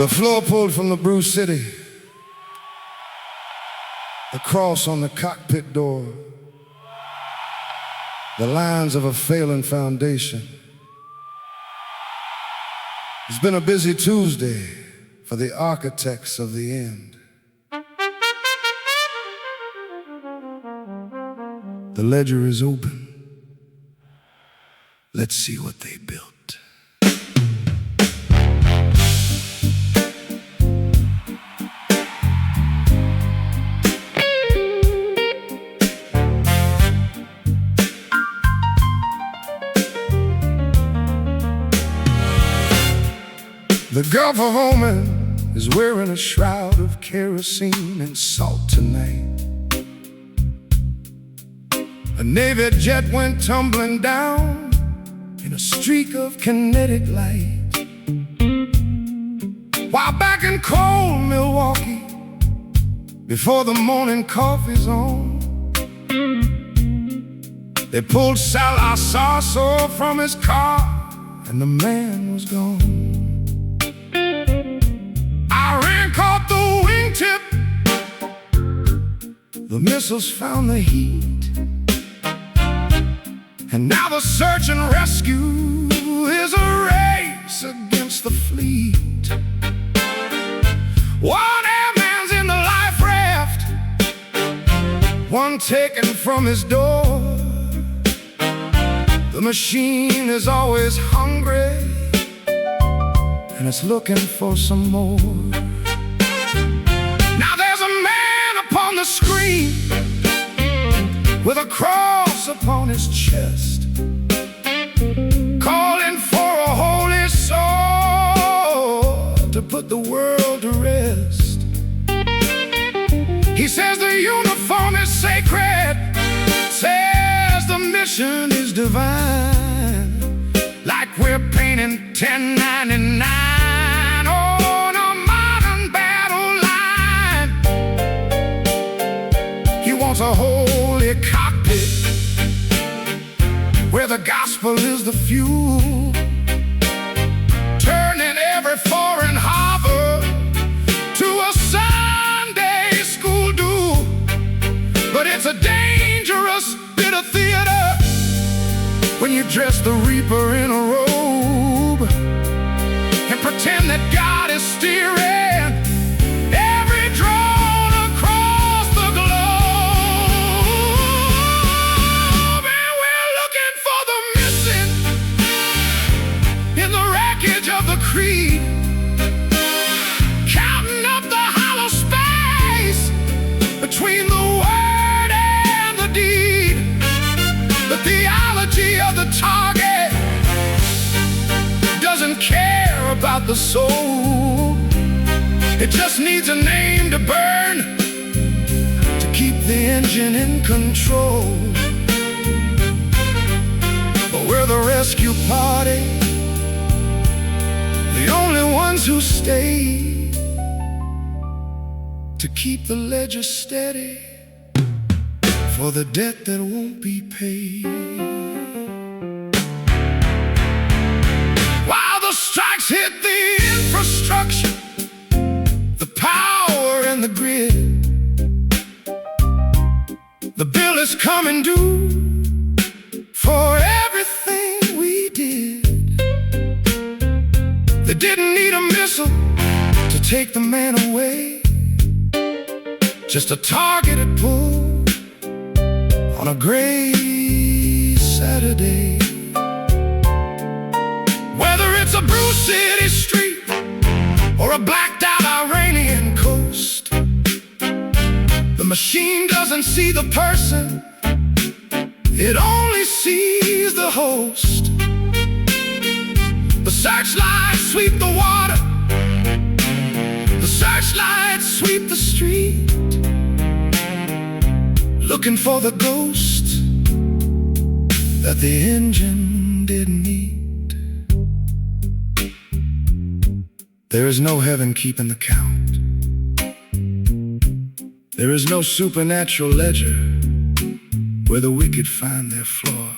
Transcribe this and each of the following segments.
The floor pulled from the Brew City, the cross on the cockpit door, the lines of a failing foundation. It's been a busy Tuesday for the architects of the end. The ledger is open. Let's see what they built. The Gulf of Oman is wearing a shroud of kerosene and salt tonight. A Navy jet went tumbling down in a streak of kinetic light, while back in cold Milwaukee, before the morning coffee's on, they pulled Salah Sarsour from his car and the man was gone. Caught the wingtip, the missiles found the heat, and now the search and rescue is a race against the fleet. One airman's in the life-raft, one taken from his door. The machine is always hungry, and it's looking for some more. The screen with a cross upon his chest, calling for a holy soul to put the world to rest. He says the uniform is sacred, says the mission is divine, like we're painting 1099 a holy cockpit where the gospel is the fuel, turning every foreign harbor to a Sunday school duel. But it's a dangerous bit of theater when you dress the reaper in a robe and pretend that God is steering of the creed, counting up the hollow space between the word and the deed. The theology of the target doesn't care about the soul. It just needs a name to burn to keep the engine in control. But we're the rescue party, the only ones who stay to keep the ledger steady for the debt that won't be paid. While the strikes hit the infrastructure, the power and the grid, the bill is coming due for everything we did. They didn't need a missile to take the man away, just a targeted pull on a gray Saturday. Whether it's a Brew City street or a blacked out Iranian coast, the machine doesn't see the person, it only sees the host. The searchlights sweep the water, the searchlights sweep the street, looking for the ghost that the engine didn't eat. There is no heaven keeping the count. There is no supernatural ledger where the wicked find their floor.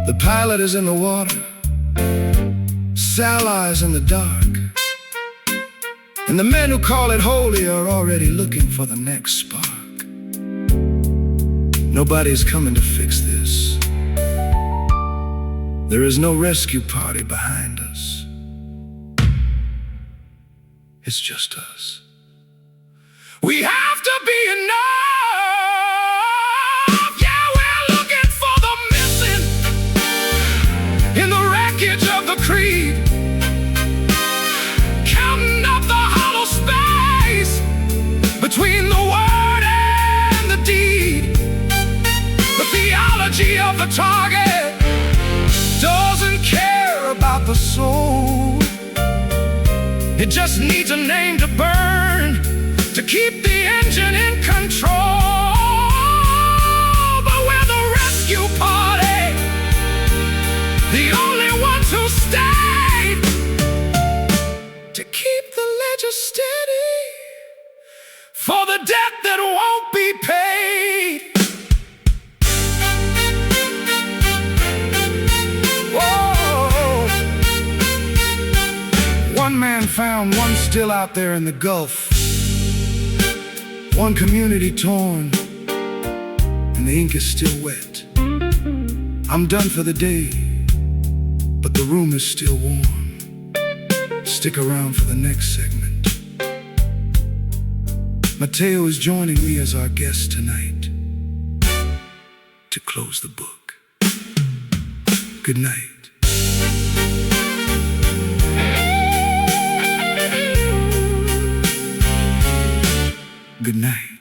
The pilot is in the water, Salah is in the dark, and the men who call it holy are already looking for the next spark. Nobody's coming to fix this. There is no rescue party behind us. It's just us. We have to be enough. Yeah, we're looking for the missing in the wreckage of the creed, counting up the hollow space between the word and the deed. The theology of the target doesn't care about the soul. It just needs a name to burn, to keep the engine in control. But we're the rescue party, the only ones who stayed to keep the ledger steady for the debt that won't be paid. One man found, one still out there in the Gulf. One community torn, and the ink is still wet. I'm done for the day, but the room is still warm. Stick around for the next segment. Mateo is joining me as our guest tonight to close the book. Good night. Good night.